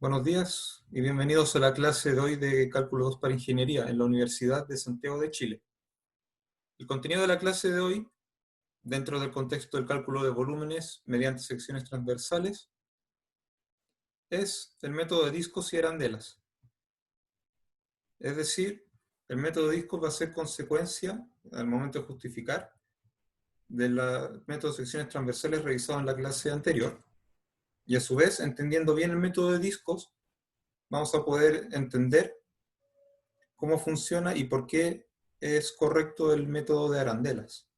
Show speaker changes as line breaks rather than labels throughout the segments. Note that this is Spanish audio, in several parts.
Buenos días y bienvenidos a la clase de hoy de Cálculo 2 para Ingeniería en la Universidad de Santiago de Chile. El contenido de la clase de hoy, dentro del contexto del cálculo de volúmenes mediante secciones transversales, es el método de discos y arandelas. Es decir, el método de discos va a ser consecuencia, al momento de justificar, del método de secciones transversales revisado en la clase anterior. Y a su vez, entendiendo bien el método de discos, vamos a poder entender cómo funciona y por qué es correcto el método de arandelas.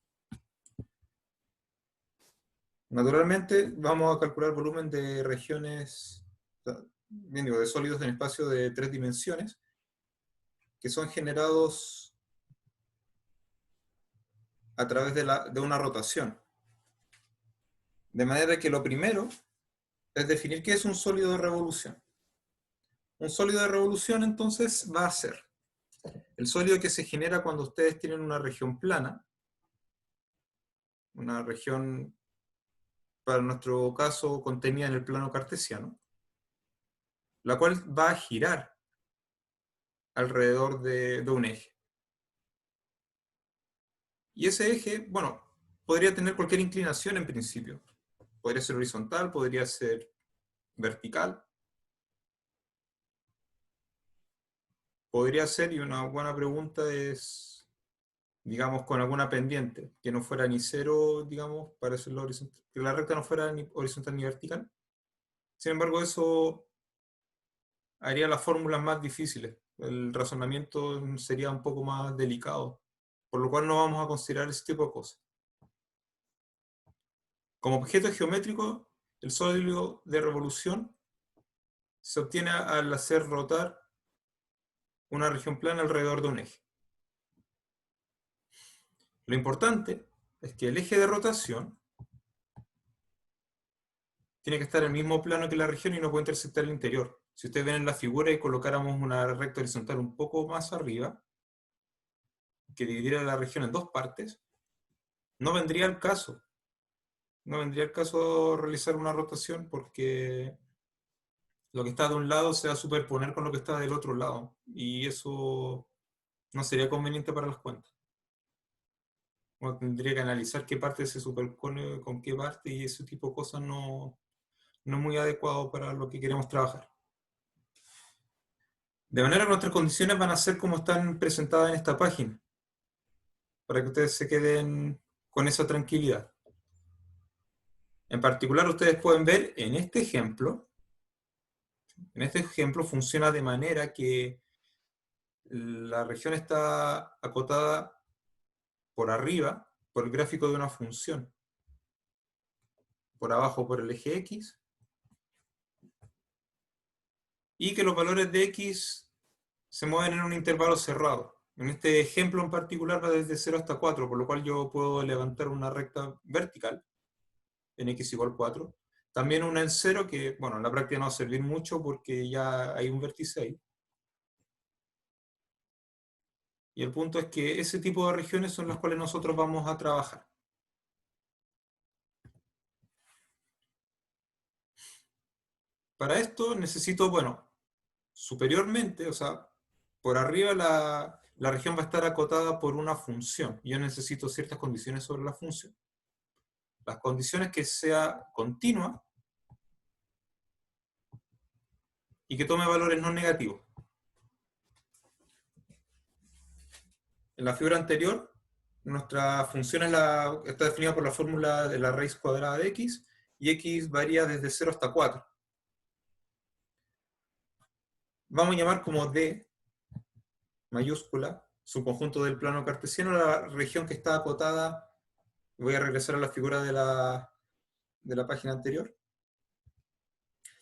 Naturalmente, vamos a calcular volumen de regiones, de sólidos en espacio de 3 dimensiones, que son generados a través de una rotación. De manera que lo primero es definir qué es un sólido de revolución. Un sólido de revolución, entonces, va a ser el sólido que se genera cuando ustedes tienen una región plana, una región, para nuestro caso, contenida en el plano cartesiano, la cual va a girar alrededor de un eje. Y ese eje, bueno, podría tener cualquier inclinación en principio. Podría ser horizontal, podría ser vertical. Podría ser, y una buena pregunta es, digamos, con alguna pendiente, que no fuera ni cero, digamos, para hacerlo horizontal, que la recta no fuera ni horizontal ni vertical. Sin embargo, eso haría las fórmulas más difíciles. El razonamiento sería un poco más delicado, por lo cual no vamos a considerar ese tipo de cosas. Como objeto geométrico, el sólido de revolución se obtiene al hacer rotar una región plana alrededor de un eje. Lo importante es que el eje de rotación tiene que estar en el mismo plano que la región y no puede intersectar el interior. Si ustedes ven en la figura y colocáramos una recta horizontal un poco más arriba, que dividiera la región en dos partes, no vendría al caso. No vendría al caso realizar una rotación porque lo que está de un lado se va a superponer con lo que está del otro lado. Y eso no sería conveniente para las cuentas. Uno tendría que analizar qué parte se superpone con qué parte y ese tipo de cosas no es muy adecuado para lo que queremos trabajar. De manera que nuestras condiciones van a ser como están presentadas en esta página, para que ustedes se queden con esa tranquilidad. En particular, ustedes pueden ver en este ejemplo funciona de manera que la región está acotada por arriba por el gráfico de una función, por abajo por el eje X, y que los valores de X se mueven en un intervalo cerrado. En este ejemplo en particular va desde 0 hasta 4, por lo cual yo puedo levantar una recta vertical en X igual 4. También una en 0 que, bueno, en la práctica no va a servir mucho porque ya hay un vértice ahí. Y el punto es que ese tipo de regiones son las cuales nosotros vamos a trabajar. Para esto necesito, bueno, superiormente, o sea, por arriba la región va a estar acotada por una función. Yo necesito ciertas condiciones sobre la función. Las condiciones que sea continua y que tome valores no negativos. En la figura anterior, nuestra función está definida por la fórmula de la raíz cuadrada de x, y x varía desde 0 hasta 4. Vamos a llamar como D mayúscula, subconjunto del plano cartesiano, la región que está acotada. Voy a regresar a la figura de la página anterior.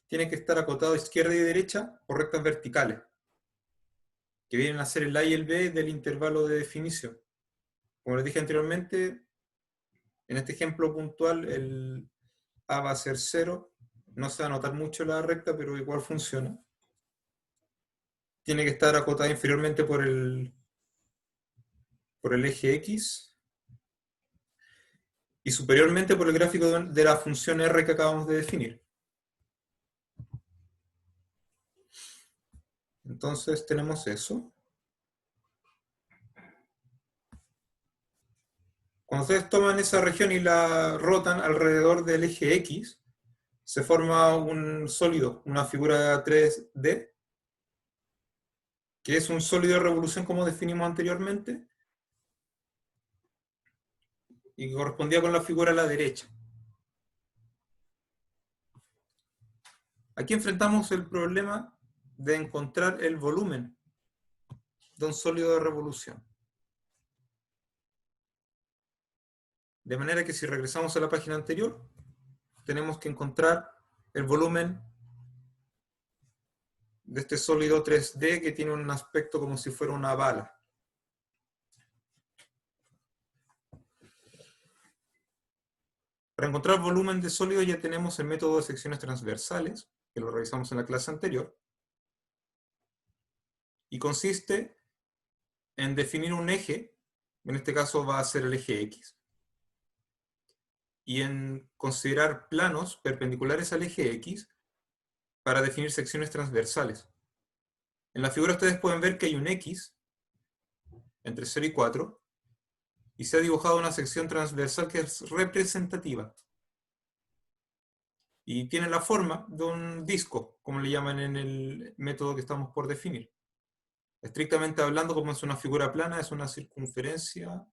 Tiene que estar acotado a izquierda y derecha por rectas verticales, que vienen a ser el A y el B del intervalo de definición. Como les dije anteriormente, en este ejemplo puntual, el A va a ser 0. No se va a notar mucho la recta, pero igual funciona. Tiene que estar acotada inferiormente por el eje X y superiormente por el gráfico de la función R que acabamos de definir. Entonces tenemos eso. Cuando ustedes toman esa región y la rotan alrededor del eje X, se forma un sólido, una figura 3D, que es un sólido de revolución como definimos anteriormente, y que correspondía con la figura a la derecha. Aquí enfrentamos el problema de encontrar el volumen de un sólido de revolución. De manera que si regresamos a la página anterior, tenemos que encontrar el volumen de este sólido 3D que tiene un aspecto como si fuera una bala. Para encontrar volumen de sólido ya tenemos el método de secciones transversales, que lo revisamos en la clase anterior, y consiste en definir un eje, en este caso va a ser el eje X, y en considerar planos perpendiculares al eje X para definir secciones transversales. En la figura ustedes pueden ver que hay un X entre 0 y 4, y se ha dibujado una sección transversal que es representativa. Y tiene la forma de un disco, como le llaman en el método que estamos por definir. Estrictamente hablando, como es una figura plana, es una circunferencia,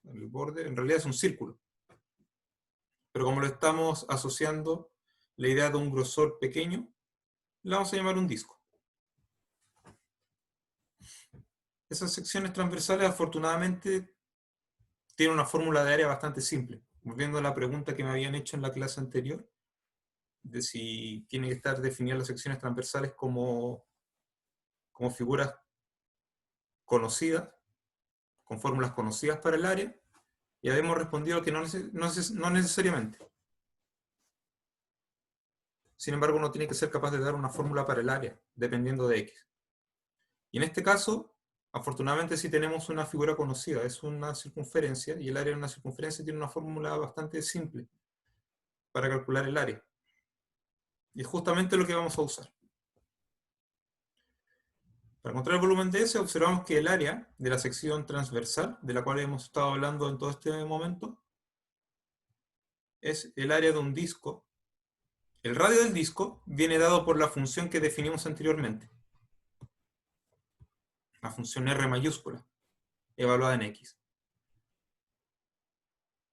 el borde, en realidad es un círculo. Pero como lo estamos asociando la idea de un grosor pequeño, le vamos a llamar un disco. Esas secciones transversales, afortunadamente, tienen una fórmula de área bastante simple. Volviendo a la pregunta que me habían hecho en la clase anterior, de si tienen que estar definidas las secciones transversales como figuras conocidas, con fórmulas conocidas para el área, y habíamos respondido que no necesariamente. Sin embargo, uno tiene que ser capaz de dar una fórmula para el área, dependiendo de X. Y en este caso, afortunadamente sí tenemos una figura conocida, es una circunferencia, y el área de una circunferencia tiene una fórmula bastante simple para calcular el área. Y es justamente lo que vamos a usar. Para encontrar el volumen de S, observamos que el área de la sección transversal, de la cual hemos estado hablando en todo este momento, es el área de un disco. El radio del disco viene dado por la función que definimos anteriormente, la función R mayúscula, evaluada en X.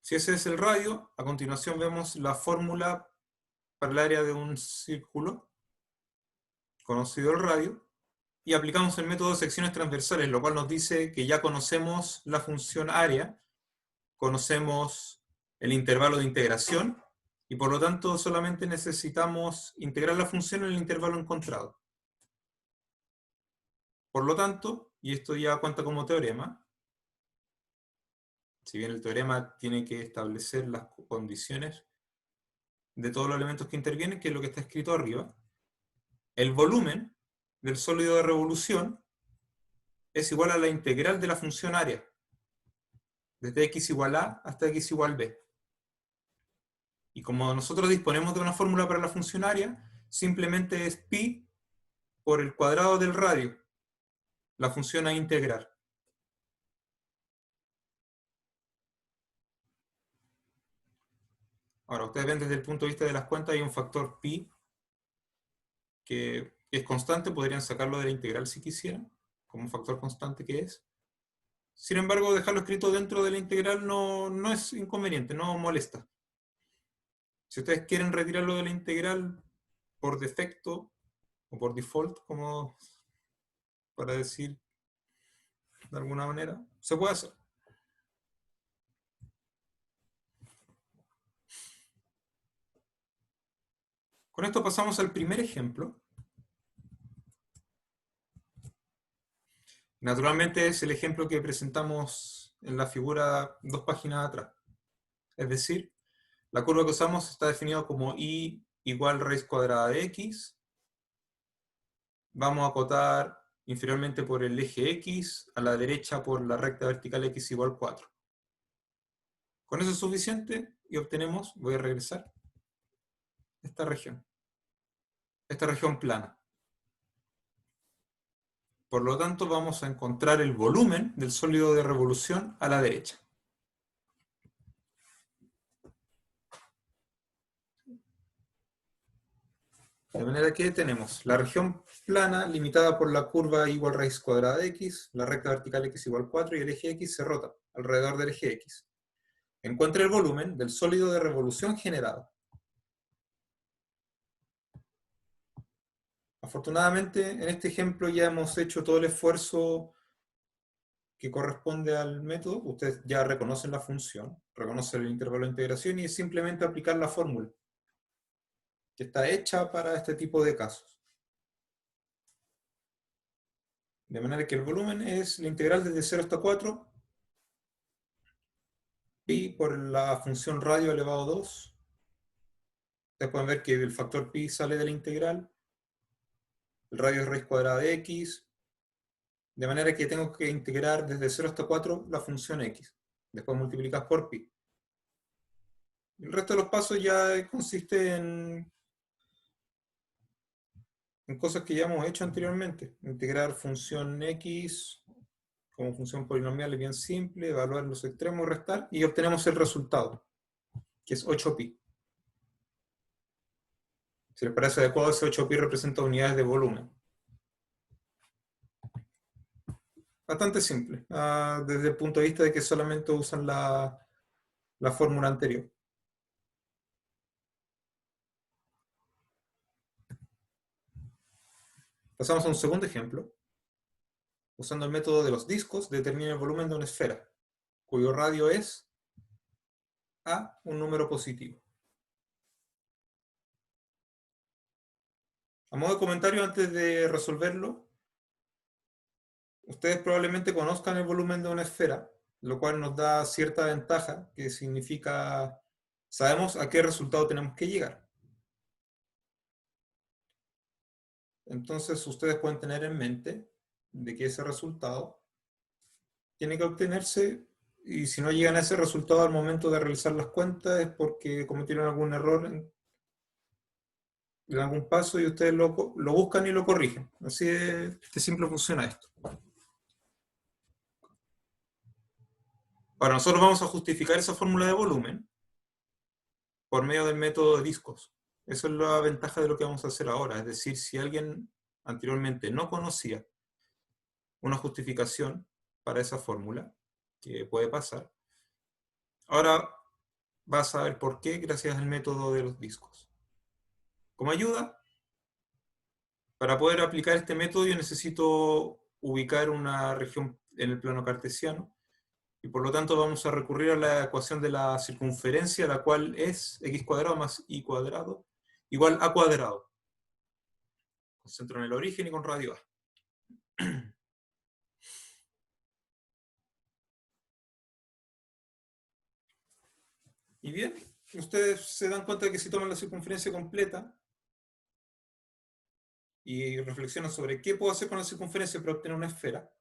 Si ese es el radio, a continuación vemos la fórmula para el área de un círculo, conocido el radio, y aplicamos el método de secciones transversales, lo cual nos dice que ya conocemos la función área, conocemos el intervalo de integración, y por lo tanto solamente necesitamos integrar la función en el intervalo encontrado. Por lo tanto, y esto ya cuenta como teorema, si bien el teorema tiene que establecer las condiciones de todos los elementos que intervienen, que es lo que está escrito arriba, el volumen del sólido de revolución es igual a la integral de la función área, desde x igual a hasta x igual b. Y como nosotros disponemos de una fórmula para la función área, simplemente es pi por el cuadrado del radio, la función a integrar. Ahora, ustedes ven desde el punto de vista de las cuentas, hay un factor pi que es constante, podrían sacarlo de la integral si quisieran, como un factor constante que es. Sin embargo, dejarlo escrito dentro de la integral no es inconveniente, no molesta. Si ustedes quieren retirarlo de la integral por defecto o por default, como para decir de alguna manera, se puede hacer. Con esto pasamos al primer ejemplo. Naturalmente es el ejemplo que presentamos en la figura 2 páginas atrás. Es decir, la curva que usamos está definida como y igual raíz cuadrada de x. Vamos a acotar inferiormente por el eje x, a la derecha por la recta vertical x igual 4. Con eso es suficiente y obtenemos, voy a regresar, esta región plana. Por lo tanto, vamos a encontrar el volumen del sólido de revolución a la derecha. De manera que tenemos la región plana limitada por la curva igual raíz cuadrada de x, la recta vertical x igual 4 y el eje x se rota alrededor del eje x. Encuentre el volumen del sólido de revolución generado. Afortunadamente, en este ejemplo ya hemos hecho todo el esfuerzo que corresponde al método. Ustedes ya reconocen la función, reconocen el intervalo de integración y es simplemente aplicar la fórmula que está hecha para este tipo de casos. De manera que el volumen es la integral desde 0 hasta 4, pi por la función radio elevado a 2. Ustedes pueden ver que el factor pi sale de la integral, el radio es raíz cuadrada de x, de manera que tengo que integrar desde 0 hasta 4 la función x. Después multiplicas por pi. El resto de los pasos ya consiste en cosas que ya hemos hecho anteriormente. Integrar función x como función polinomial es bien simple, evaluar los extremos, restar, y obtenemos el resultado, que es 8pi. Si les parece adecuado, ese 8pi representa unidades de volumen. Bastante simple, desde el punto de vista de que solamente usan la fórmula anterior. Pasamos a un segundo ejemplo. Usando el método de los discos, determina el volumen de una esfera, cuyo radio es A, un número positivo. A modo de comentario, antes de resolverlo, ustedes probablemente conozcan el volumen de una esfera, lo cual nos da cierta ventaja, que significa, sabemos a qué resultado tenemos que llegar. Entonces, ustedes pueden tener en mente de que ese resultado tiene que obtenerse, y si no llegan a ese resultado al momento de realizar las cuentas es porque cometieron algún error en algún paso y ustedes lo buscan y lo corrigen. Así de simple funciona esto. Ahora nosotros vamos a justificar esa fórmula de volumen por medio del método de discos. Esa es la ventaja de lo que vamos a hacer ahora. Es decir, si alguien anteriormente no conocía una justificación para esa fórmula, que puede pasar, ahora va a saber por qué gracias al método de los discos. Como ayuda, para poder aplicar este método yo necesito ubicar una región en el plano cartesiano y por lo tanto vamos a recurrir a la ecuación de la circunferencia, la cual es x cuadrado más y cuadrado igual a cuadrado, con centro en el origen y con radio a. Y bien, ustedes se dan cuenta de que si toman la circunferencia completa y reflexionan sobre qué puedo hacer con la circunferencia para obtener una esfera,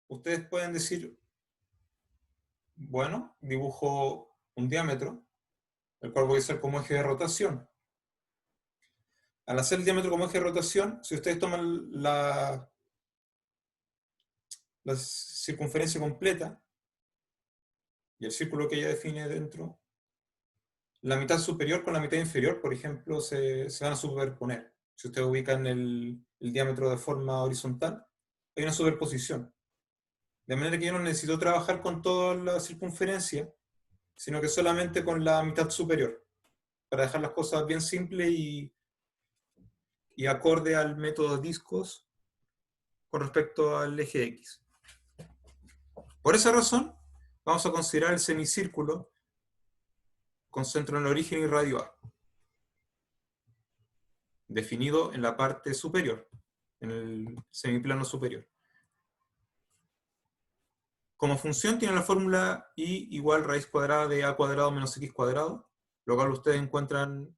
ustedes pueden decir, bueno, dibujo un diámetro, el cual voy a usar como eje de rotación. Al hacer el diámetro como eje de rotación, si ustedes toman la circunferencia completa y el círculo que ella define dentro, la mitad superior con la mitad inferior, por ejemplo, se van a superponer. Si ustedes ubican el diámetro de forma horizontal, hay una superposición. De manera que yo no necesito trabajar con toda la circunferencia, sino que solamente con la mitad superior, para dejar las cosas bien simples y acorde al método de discos con respecto al eje X. Por esa razón, vamos a considerar el semicírculo con centro en el origen y radio A, definido en la parte superior, en el semiplano superior. Como función tiene la fórmula y igual raíz cuadrada de a cuadrado menos x cuadrado, lo cual ustedes encuentran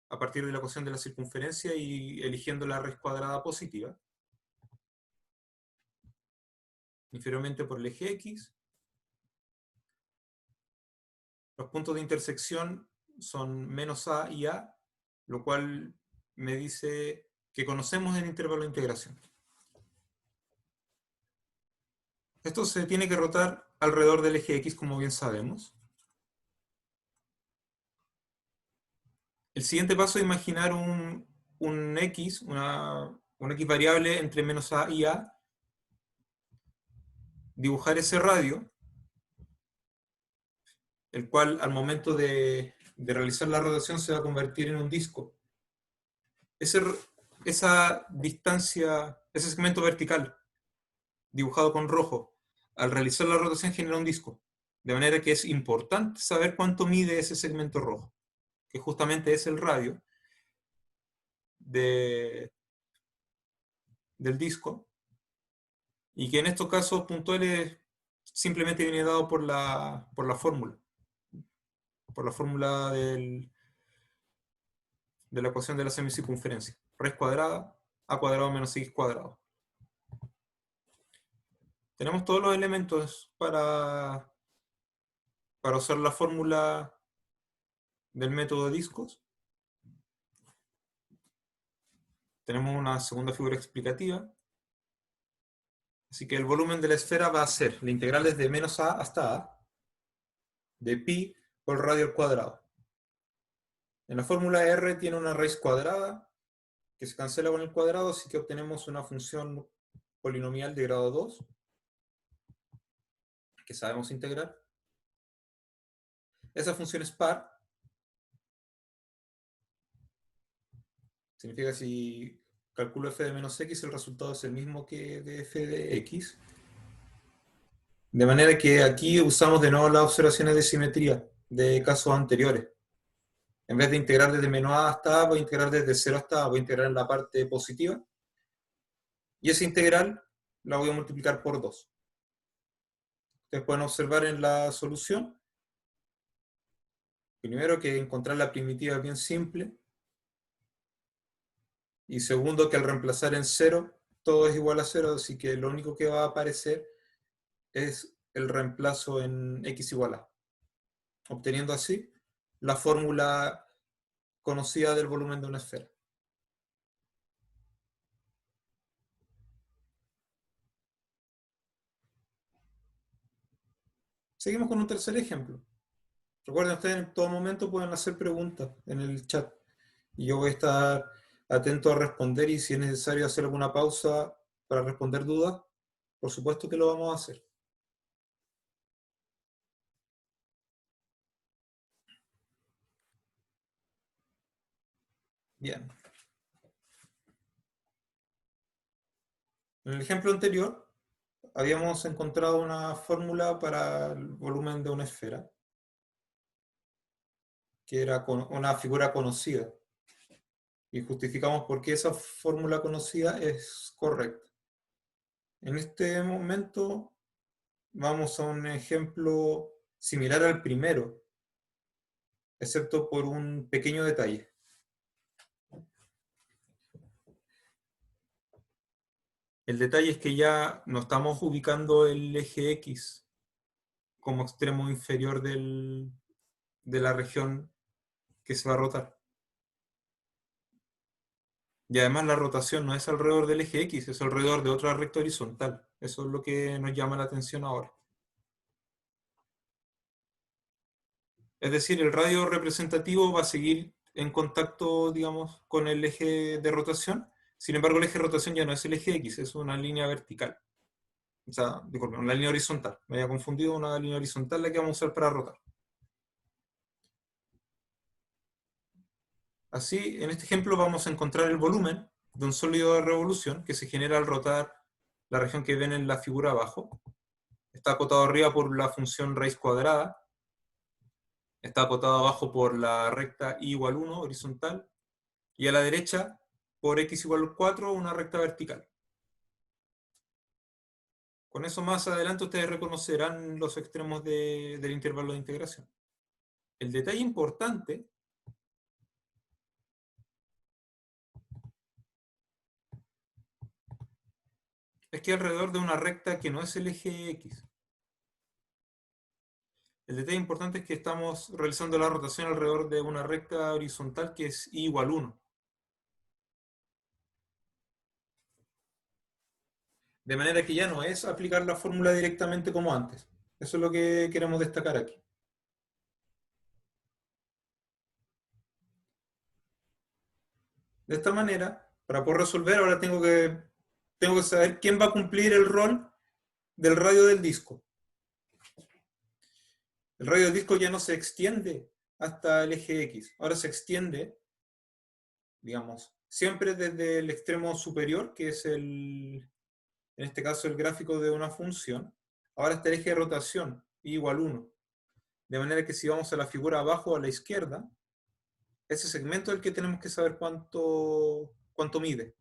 a partir de la ecuación de la circunferencia y eligiendo la raíz cuadrada positiva, inferiormente por el eje X. Los puntos de intersección son menos a y a, lo cual me dice que conocemos el intervalo de integración. Esto se tiene que rotar alrededor del eje X, como bien sabemos. El siguiente paso es imaginar un X, una X variable entre menos A y A, dibujar ese radio, el cual al momento de realizar la rotación se va a convertir en un disco. Esa distancia, ese segmento vertical, dibujado con rojo, al realizar la rotación genera un disco. De manera que es importante saber cuánto mide ese segmento rojo, que justamente es el radio del disco, y que en estos casos puntuales simplemente viene dado por la fórmula de la ecuación de la semicircunferencia. Raíz cuadrada, a cuadrado menos x cuadrado. Tenemos todos los elementos para usar la fórmula del método de discos. Tenemos una segunda figura explicativa. Así que el volumen de la esfera va a ser la integral desde menos a hasta a de pi por radio al cuadrado. En la fórmula R tiene una raíz cuadrada que se cancela con el cuadrado, así que obtenemos una función polinomial de grado 2 que sabemos integrar. Esa función es par. Significa que si calculo f de menos x, el resultado es el mismo que de f de x. De manera que aquí usamos de nuevo las observaciones de simetría de casos anteriores. En vez de integrar desde menos a hasta a, voy a integrar desde 0 hasta a, voy a integrar en la parte positiva. Y esa integral la voy a multiplicar por 2. Ustedes pueden observar en la solución, primero, que encontrar la primitiva es bien simple. Y segundo, que al reemplazar en 0, todo es igual a 0, así que lo único que va a aparecer es el reemplazo en x igual a. Obteniendo así la fórmula conocida del volumen de una esfera. Seguimos con un tercer ejemplo. Recuerden, ustedes en todo momento pueden hacer preguntas en el chat. Y yo voy a estar atento a responder, y si es necesario hacer alguna pausa para responder dudas, por supuesto que lo vamos a hacer. Bien. En el ejemplo anterior, habíamos encontrado una fórmula para el volumen de una esfera, que era una figura conocida. Y justificamos por qué esa fórmula conocida es correcta. En este momento vamos a un ejemplo similar al primero, excepto por un pequeño detalle. El detalle es que ya no estamos ubicando el eje X como extremo inferior de la región que se va a rotar. Y además la rotación no es alrededor del eje X, es alrededor de otra recta horizontal. Eso es lo que nos llama la atención ahora. Es decir, el radio representativo va a seguir en contacto, digamos, con el eje de rotación. Sin embargo, el eje de rotación ya no es el eje X, es una línea vertical. O sea, disculpen, una línea horizontal. Me había confundido, una línea horizontal la que vamos a usar para rotar. Así, en este ejemplo vamos a encontrar el volumen de un sólido de revolución que se genera al rotar la región que ven en la figura abajo. Está acotado arriba por la función raíz cuadrada. Está acotado abajo por la recta y igual 1 horizontal. Y a la derecha, por x igual 4, una recta vertical. Con eso más adelante ustedes reconocerán los extremos del intervalo de integración. El detalle importante es que alrededor de una recta que no es el eje X. El detalle importante es que estamos realizando la rotación alrededor de una recta horizontal que es y igual 1. De manera que ya no es aplicar la fórmula directamente como antes. Eso es lo que queremos destacar aquí. De esta manera, para poder resolver, ahora tengo que saber quién va a cumplir el rol del radio del disco. El radio del disco ya no se extiende hasta el eje X. Ahora se extiende, digamos, siempre desde el extremo superior, que es en este caso el gráfico de una función. Ahora está el eje de rotación, y igual 1. De manera que si vamos a la figura abajo a la izquierda, ese segmento es el que tenemos que saber cuánto mide.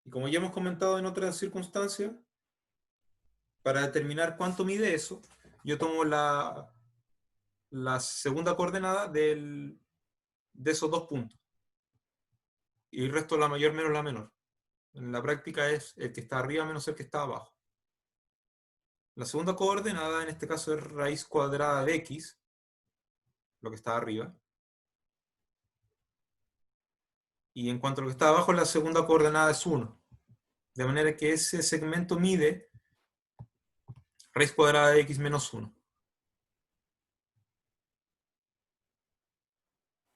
Y como ya hemos comentado en otras circunstancias, para determinar cuánto mide eso, yo tomo la segunda coordenada de esos dos puntos. Y el resto la mayor menos la menor. En la práctica es el que está arriba menos el que está abajo. La segunda coordenada en este caso es raíz cuadrada de x, lo que está arriba. Y en cuanto a lo que está abajo, la segunda coordenada es 1. De manera que ese segmento mide raíz cuadrada de x menos 1.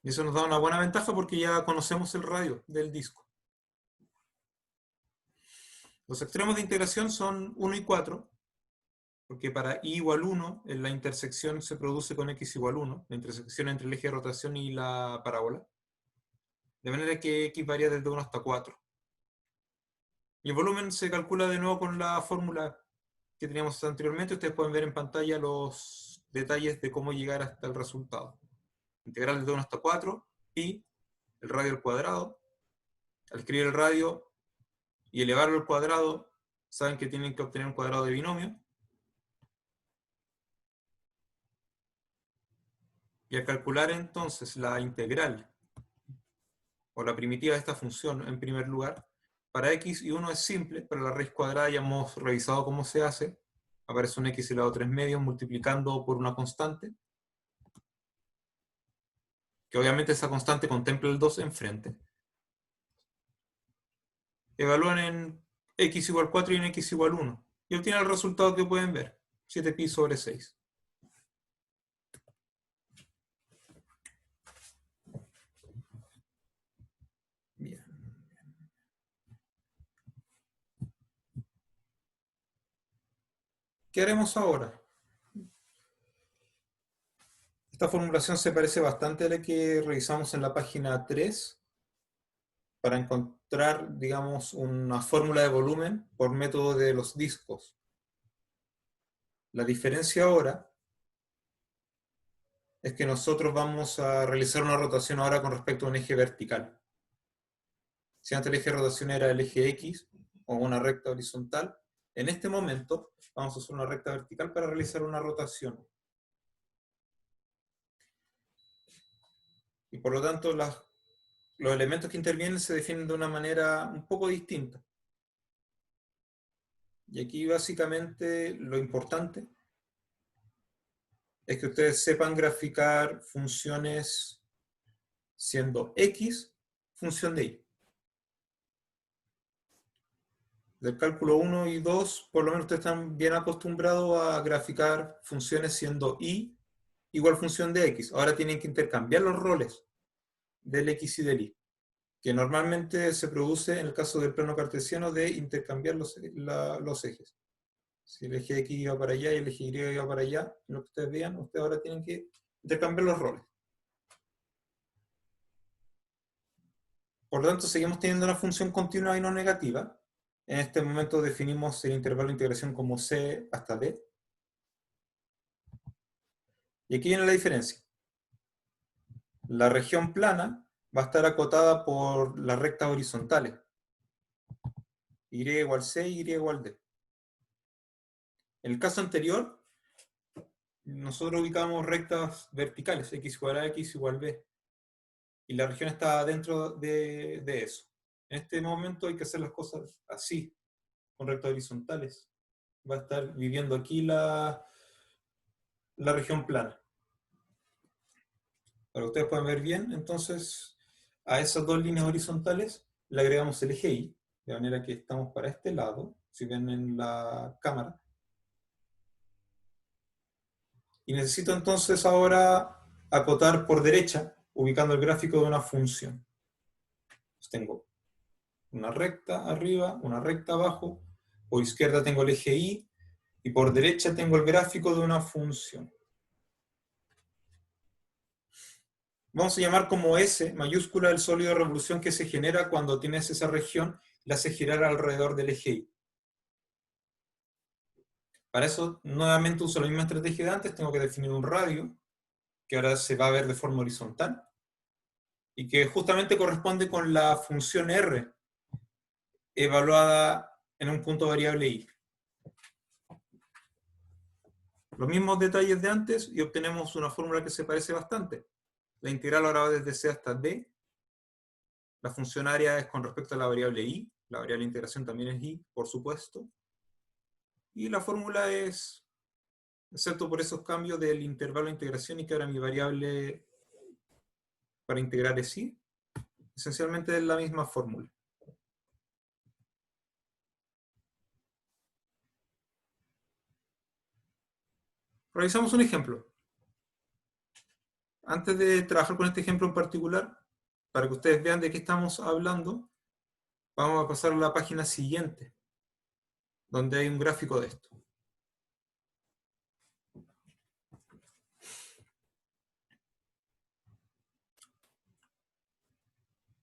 Y eso nos da una buena ventaja porque ya conocemos el radio del disco. Los extremos de integración son 1 y 4, porque para i igual 1, la intersección se produce con x igual 1, la intersección entre el eje de rotación y la parábola. De manera que x varía desde 1 hasta 4. Y el volumen se calcula de nuevo con la fórmula que teníamos anteriormente. Ustedes pueden ver en pantalla los detalles de cómo llegar hasta el resultado. Integral desde 1 hasta 4, pi, el radio al cuadrado. Al escribir el radio y elevarlo al cuadrado, saben que tienen que obtener un cuadrado de binomio. Y al calcular entonces la integral o la primitiva de esta función en primer lugar, para x y 1 es simple, para la raíz cuadrada ya hemos revisado cómo se hace. Aparece un x elevado a 3 medios multiplicando por una constante, que obviamente esa constante contempla el 2 enfrente. Evalúan en x igual 4 y en x igual 1. Y obtienen el resultado que pueden ver, 7pi sobre 6. Bien. ¿Qué haremos ahora? Esta formulación se parece bastante a la que revisamos en la página 3 para encontrar, digamos, una fórmula de volumen por método de los discos. La diferencia ahora es que nosotros vamos a realizar una rotación ahora con respecto a un eje vertical. Si antes el eje de rotación era el eje X o una recta horizontal, en este momento vamos a usar una recta vertical para realizar una rotación. Y por lo tanto los elementos que intervienen se definen de una manera un poco distinta. Y aquí básicamente lo importante es que ustedes sepan graficar funciones siendo x función de y. Del cálculo 1 y 2, por lo menos ustedes están bien acostumbrados a graficar funciones siendo y igual función de x. Ahora tienen que intercambiar los roles del x y del y, que normalmente se produce en el caso del plano cartesiano de intercambiar los ejes. Si el eje X iba para allá y el eje Y iba para allá, lo que ustedes vean, ustedes ahora tienen que intercambiar los roles. Por lo tanto, seguimos teniendo una función continua y no negativa. En este momento definimos el intervalo de integración como c hasta d. Y aquí viene la diferencia. La región plana va a estar acotada por las rectas horizontales. Y igual c, y igual d. En el caso anterior, nosotros ubicamos rectas verticales, x igual a x igual b. Y la región está dentro de eso. En este momento hay que hacer las cosas así, con rectas horizontales. Va a estar viviendo aquí la región plana. Para que ustedes puedan ver bien, entonces, a esas dos líneas horizontales le agregamos el eje Y, de manera que estamos para este lado, si ven en la cámara. Y necesito entonces ahora acotar por derecha, ubicando el gráfico de una función. Entonces tengo una recta arriba, una recta abajo, por izquierda tengo el eje Y, y por derecha tengo el gráfico de una función. Vamos a llamar como S mayúscula el sólido de revolución que se genera cuando tienes esa región, la hace girar alrededor del eje Y. Para eso, nuevamente uso la misma estrategia de antes, tengo que definir un radio, que ahora se va a ver de forma horizontal, y que justamente corresponde con la función R, evaluada en un punto variable Y. Los mismos detalles de antes y obtenemos una fórmula que se parece bastante. La integral ahora va desde C hasta D. La función área es con respecto a la variable Y. La variable de integración también es Y, por supuesto. Y la fórmula es, excepto por esos cambios del intervalo de integración y que ahora mi variable para integrar es Y, esencialmente es la misma fórmula. Realizamos un ejemplo. Antes de trabajar con este ejemplo en particular, para que ustedes vean de qué estamos hablando, vamos a pasar a la página siguiente, donde hay un gráfico de esto.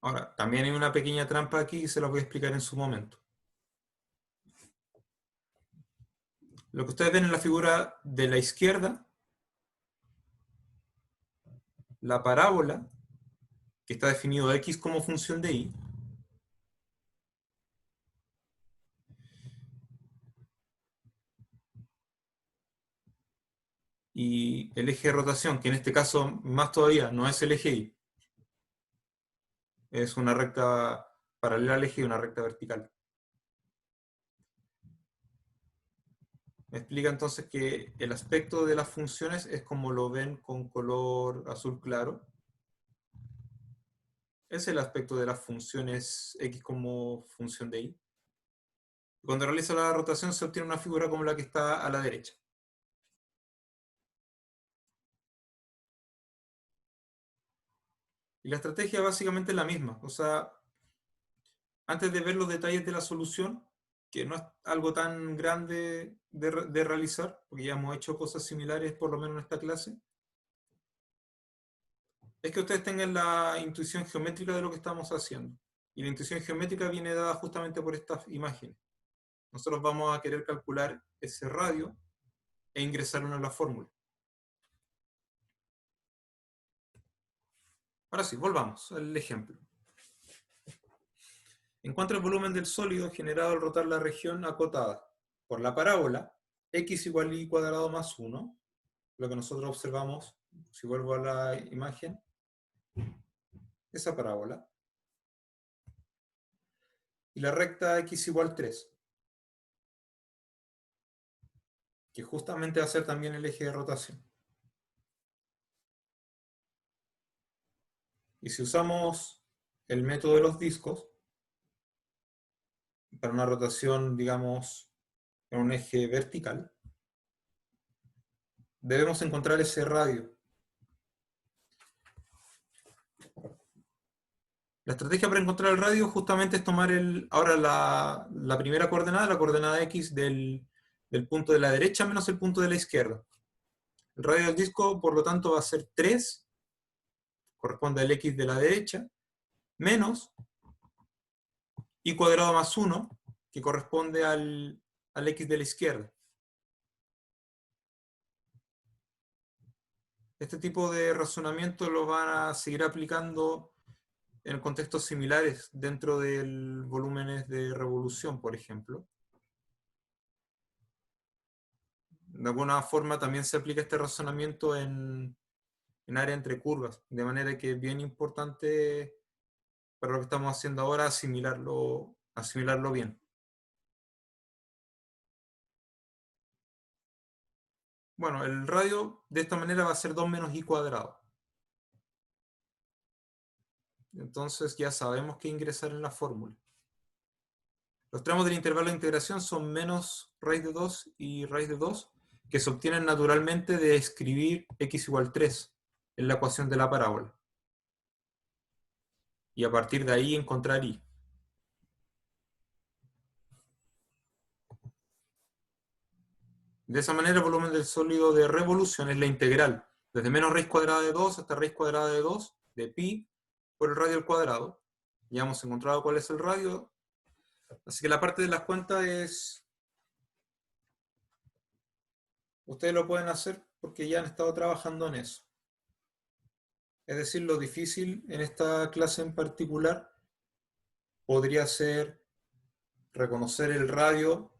Ahora, también hay una pequeña trampa aquí y se la voy a explicar en su momento. Lo que ustedes ven en la figura de la izquierda, la parábola, que está definido x como función de y, y el eje de rotación, que en este caso más todavía no es el eje y, es una recta paralela al eje y una recta vertical. Me explica entonces que el aspecto de las funciones es como lo ven con color azul claro. Es el aspecto de las funciones x como función de y. Cuando realiza la rotación se obtiene una figura como la que está a la derecha. Y la estrategia básicamente es la misma. O sea, antes de ver los detalles de la solución, que no es algo tan grande de realizar, porque ya hemos hecho cosas similares por lo menos en esta clase, es que ustedes tengan la intuición geométrica de lo que estamos haciendo. Y la intuición geométrica viene dada justamente por estas imágenes. Nosotros vamos a querer calcular ese radio e ingresarlo en la fórmula. Ahora sí, volvamos al ejemplo. Encuentra el volumen del sólido generado al rotar la región acotada por la parábola x igual a y cuadrado más 1, lo que nosotros observamos, si vuelvo a la imagen, esa parábola, y la recta x igual 3, que justamente va a ser también el eje de rotación. Y si usamos el método de los discos, para una rotación, digamos, en un eje vertical, debemos encontrar ese radio. La estrategia para encontrar el radio justamente es tomar ahora la primera coordenada, la coordenada x del punto de la derecha menos el punto de la izquierda. El radio del disco, por lo tanto, va a ser 3, corresponde al x de la derecha, menos y cuadrado más 1, que corresponde al x de la izquierda. Este tipo de razonamiento lo van a seguir aplicando en contextos similares dentro del volúmenes de revolución, por ejemplo. De alguna forma también se aplica este razonamiento en área entre curvas, de manera que es bien importante para lo que estamos haciendo ahora asimilarlo bien. Bueno, el radio de esta manera va a ser 2 menos y cuadrado. Entonces ya sabemos qué ingresar en la fórmula. Los tramos del intervalo de integración son menos raíz de 2 y raíz de 2, que se obtienen naturalmente de escribir x igual 3 en la ecuación de la parábola. Y a partir de ahí encontrar y. De esa manera, el volumen del sólido de revolución es la integral, desde menos raíz cuadrada de 2 hasta raíz cuadrada de 2 de pi por el radio al cuadrado. Ya hemos encontrado cuál es el radio. Así que la parte de las cuentas es... Ustedes lo pueden hacer porque ya han estado trabajando en eso. Es decir, lo difícil en esta clase en particular podría ser reconocer el radio,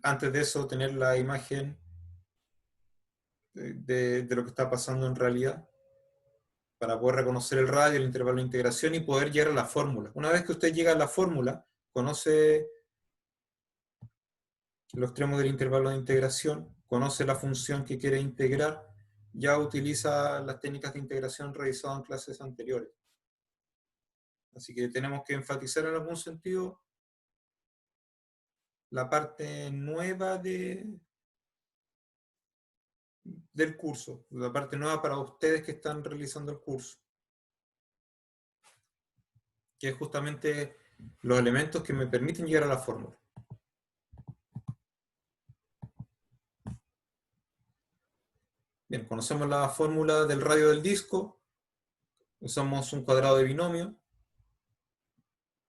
antes de eso tener la imagen de lo que está pasando en realidad, para poder reconocer el radio, el intervalo de integración y poder llegar a la fórmula. Una vez que usted llega a la fórmula, conoce los extremos del intervalo de integración, conoce la función que quiere integrar, ya utiliza las técnicas de integración revisadas en clases anteriores. Así que tenemos que enfatizar en algún sentido la parte nueva del curso, la parte nueva para ustedes que están realizando el curso, que es justamente los elementos que me permiten llegar a la fórmula. Bien, conocemos la fórmula del radio del disco, usamos un cuadrado de binomio.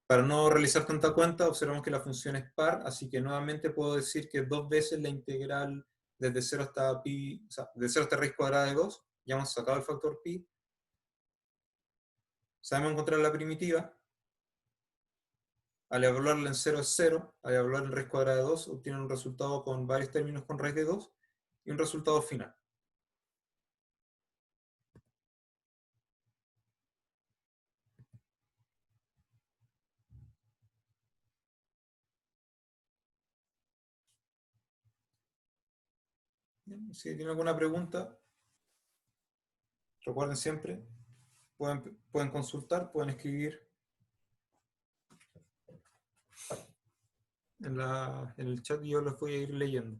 Para no realizar tanta cuenta, observamos que la función es par, así que nuevamente puedo decir que 2 veces la integral desde 0 hasta pi, o sea, de 0 hasta raíz cuadrada de 2, ya hemos sacado el factor pi. Sabemos encontrar la primitiva. Al evaluarla en 0 es 0, al evaluar en raíz cuadrada de 2, obtienen un resultado con varios términos con raíz de 2 y un resultado final. Bien, si tienen alguna pregunta, recuerden siempre, pueden consultar, pueden escribir en el chat y yo los voy a ir leyendo.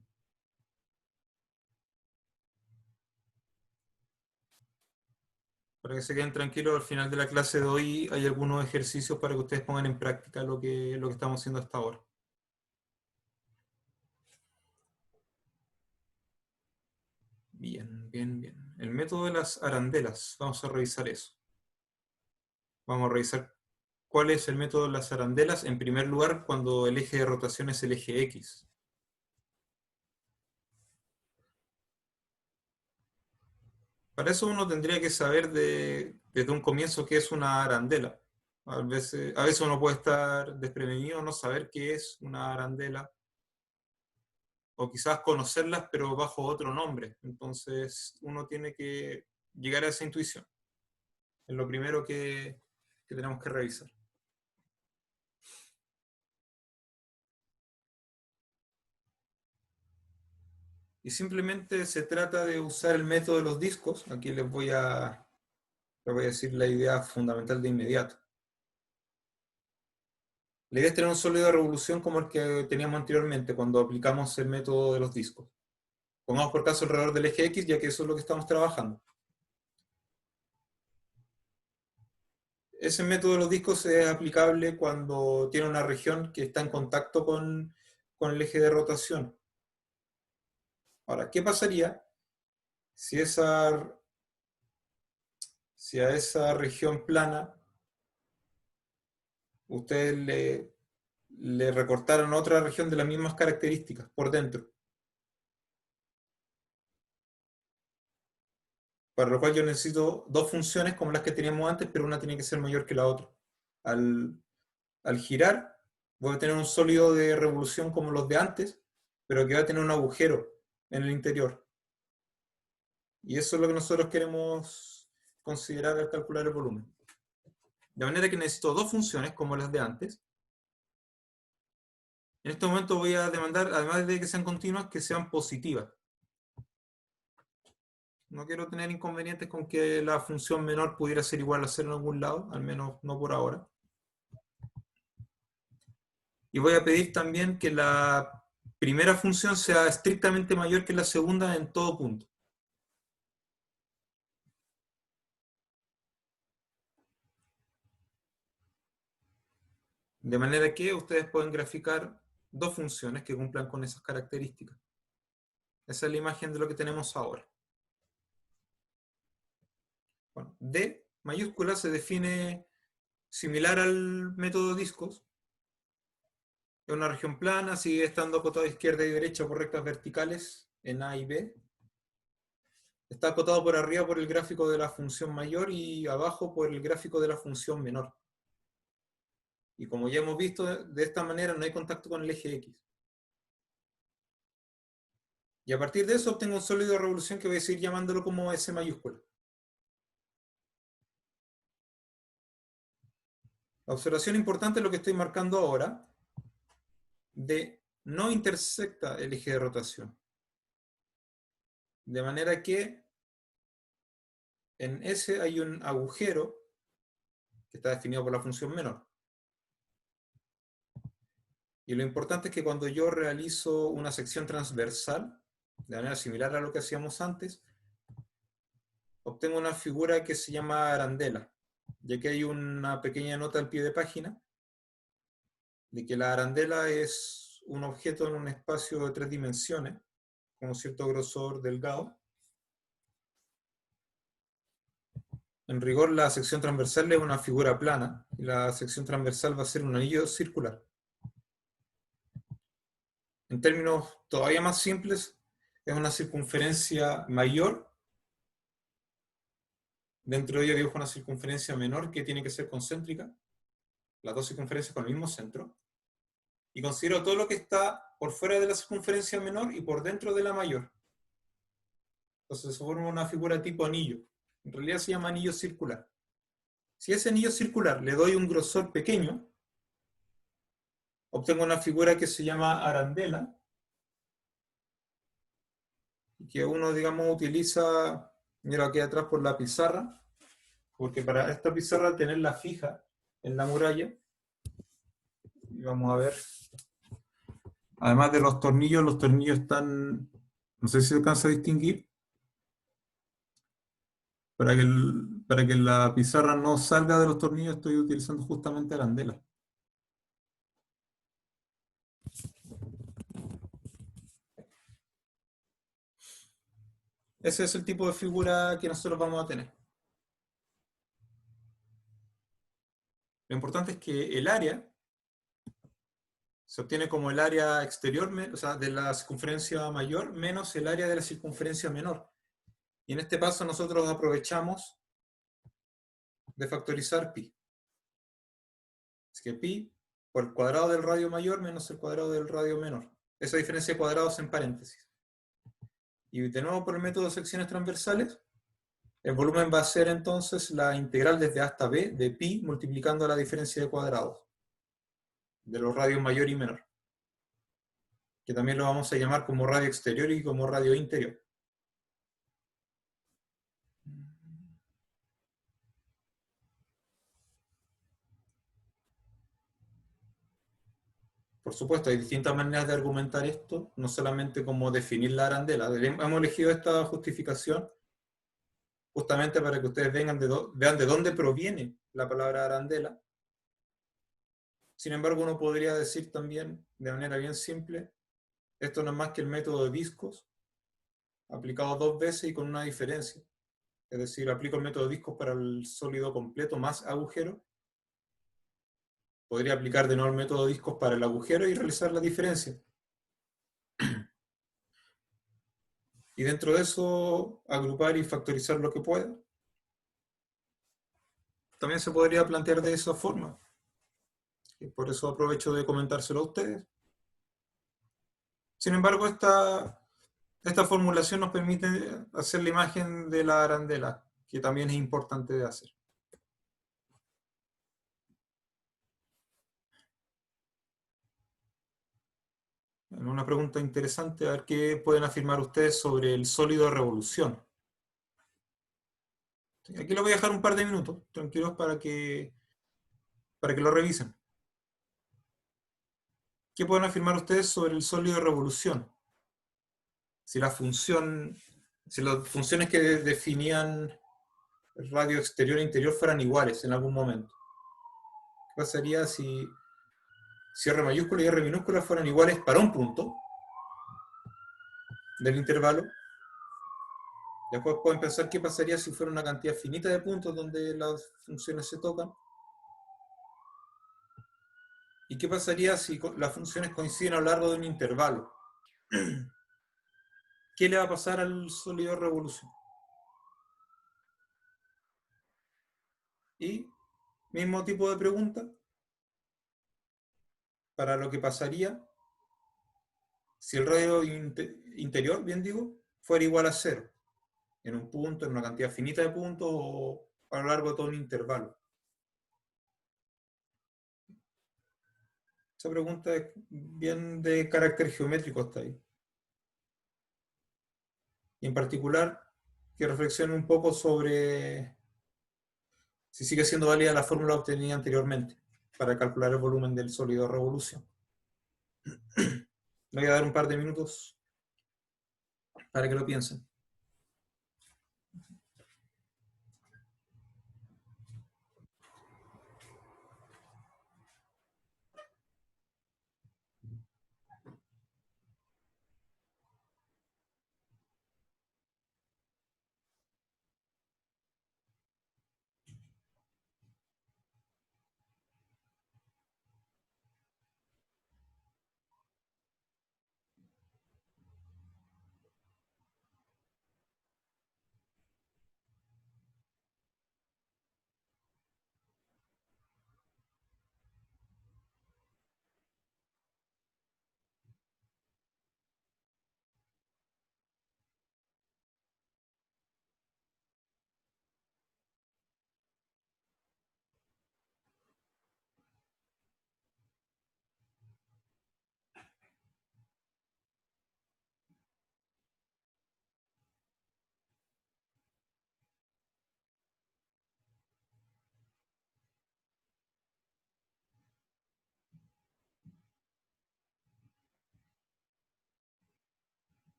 Para que se queden tranquilos, al final de la clase de hoy hay algunos ejercicios para que ustedes pongan en práctica lo que estamos haciendo hasta ahora. Bien, bien, bien. El método de las arandelas, vamos a revisar eso. Vamos a revisar cuál es el método de las arandelas, en primer lugar, cuando el eje de rotación es el eje X. Para eso uno tendría que saber desde un comienzo qué es una arandela. A veces uno puede estar desprevenido, no saber qué es una arandela, o quizás conocerlas pero bajo otro nombre. Entonces uno tiene que llegar a esa intuición. Es lo primero que tenemos que revisar. Y simplemente se trata de usar el método de los discos. Aquí les voy a decir la idea fundamental de inmediato. La idea es tener un sólido de revolución como el que teníamos anteriormente cuando aplicamos el método de los discos. Pongamos por caso alrededor del eje X, ya que eso es lo que estamos trabajando. Ese método de los discos es aplicable cuando tiene una región que está en contacto con el eje de rotación. Ahora, ¿qué pasaría si a esa región plana ustedes le recortaron otra región de las mismas características por dentro? Para lo cual yo necesito dos funciones como las que teníamos antes, pero una tiene que ser mayor que la otra. Al girar, voy a tener un sólido de revolución como los de antes, pero que va a tener un agujero en el interior. Y eso es lo que nosotros queremos considerar al calcular el volumen. De manera que necesito dos funciones como las de antes. En este momento voy a demandar, además de que sean continuas, que sean positivas. No quiero tener inconvenientes con que la función menor pudiera ser igual a 0 en algún lado, al menos no por ahora. Y voy a pedir también que la primera función sea estrictamente mayor que la segunda en todo punto. De manera que ustedes pueden graficar dos funciones que cumplan con esas características. Esa es la imagen de lo que tenemos ahora. Bueno, D mayúscula se define similar al método discos. Es una región plana, sigue estando acotado a izquierda y derecha por rectas verticales en A y B. Está acotado por arriba por el gráfico de la función mayor y abajo por el gráfico de la función menor. Y como ya hemos visto, de esta manera no hay contacto con el eje X. Y a partir de eso obtengo un sólido de revolución que voy a seguir llamándolo como S mayúscula. La observación importante es lo que estoy marcando ahora, de no intersecta el eje de rotación. De manera que en S hay un agujero que está definido por la función menor. Y lo importante es que cuando yo realizo una sección transversal, de manera similar a lo que hacíamos antes, obtengo una figura que se llama arandela, ya que hay una pequeña nota al pie de página de que la arandela es un objeto en un espacio de 3 dimensiones, con un cierto grosor delgado. En rigor, la sección transversal es una figura plana, y la sección transversal va a ser un anillo circular. En términos todavía más simples, es una circunferencia mayor. Dentro de ella dibujo una circunferencia menor que tiene que ser concéntrica, las dos circunferencias con el mismo centro, y considero todo lo que está por fuera de la circunferencia menor y por dentro de la mayor. Entonces se forma una figura tipo anillo. En realidad se llama anillo circular. Si a ese anillo circular le doy un grosor pequeño, obtengo una figura que se llama arandela, que uno, digamos, utiliza, mira aquí atrás por la pizarra, porque para esta pizarra tenerla fija en la muralla, y vamos a ver, además de los tornillos están, no sé si se alcanza a distinguir, para que la pizarra no salga de los tornillos estoy utilizando justamente arandela. Ese es el tipo de figura que nosotros vamos a tener. Lo importante es que el área se obtiene como el área exterior, o sea, de la circunferencia mayor menos el área de la circunferencia menor. Y en este paso nosotros aprovechamos de factorizar pi. Es que pi por el cuadrado del radio mayor menos el cuadrado del radio menor. Esa diferencia de cuadrados en paréntesis. Y de nuevo por el método de secciones transversales, el volumen va a ser entonces la integral desde A hasta B de pi multiplicando la diferencia de cuadrados de los radios mayor y menor, que también lo vamos a llamar como radio exterior y como radio interior. Por supuesto, hay distintas maneras de argumentar esto, no solamente como definir la arandela. Hemos elegido esta justificación justamente para que ustedes vean de dónde proviene la palabra arandela. Sin embargo, uno podría decir también, de manera bien simple, esto no es más que el método de discos, aplicado 2 veces y con una diferencia. Es decir, aplico el método de discos para el sólido completo más agujero. Podría aplicar de nuevo el método de discos para el agujero y realizar la diferencia. Y dentro de eso, agrupar y factorizar lo que pueda. También se podría plantear de esa forma. Y por eso aprovecho de comentárselo a ustedes. Sin embargo, esta formulación nos permite hacer la imagen de la arandela, que también es importante de hacer. Una pregunta interesante, a ver qué pueden afirmar ustedes sobre el sólido de revolución. Aquí lo voy a dejar un par de minutos, tranquilos, para que lo revisen. ¿Qué pueden afirmar ustedes sobre el sólido de revolución? Si la función, si las funciones que definían el radio exterior e interior fueran iguales en algún momento. ¿Qué pasaría si R mayúscula y R minúscula fueran iguales para un punto del intervalo? Después pueden pensar qué pasaría si fuera una cantidad finita de puntos donde las funciones se tocan. ¿Y qué pasaría si las funciones coinciden a lo largo de un intervalo? ¿Qué le va a pasar al sólido de revolución? Y mismo tipo de pregunta para lo que pasaría si el radio interior, bien digo, fuera igual a cero, en un punto, en una cantidad finita de puntos o a lo largo de todo un intervalo. Esa pregunta es bien de carácter geométrico hasta ahí. Y en particular, que reflexione un poco sobre si sigue siendo válida la fórmula obtenida anteriormente para calcular el volumen del sólido de revolución. Le voy a dar un par de minutos para que lo piensen.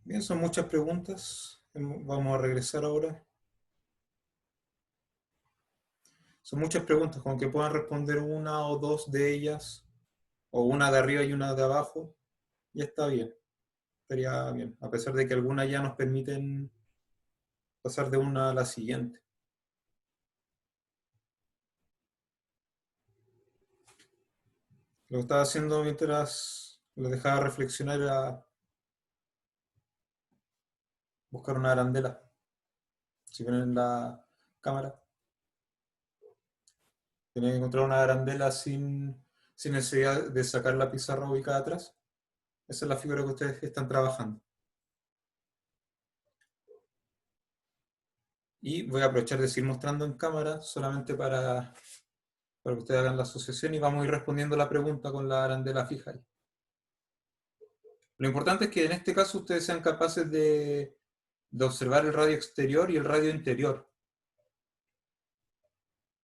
Bien, son muchas preguntas. Vamos a regresar ahora. Son muchas preguntas, con que puedan responder una o dos de ellas, o una de arriba y una de abajo, ya está bien. Estaría bien, a pesar de que algunas ya nos permiten pasar de una a la siguiente. Lo que estaba haciendo mientras los dejaba reflexionar era buscar una arandela. Si ven en la cámara, tienen que encontrar una arandela sin necesidad de sacar la pizarra ubicada atrás. Esa es la figura que ustedes están trabajando. Y voy a aprovechar de seguir mostrando en cámara solamente para que ustedes hagan la asociación y vamos a ir respondiendo la pregunta con la arandela fija ahí. Lo importante es que en este caso ustedes sean capaces de observar el radio exterior y el radio interior.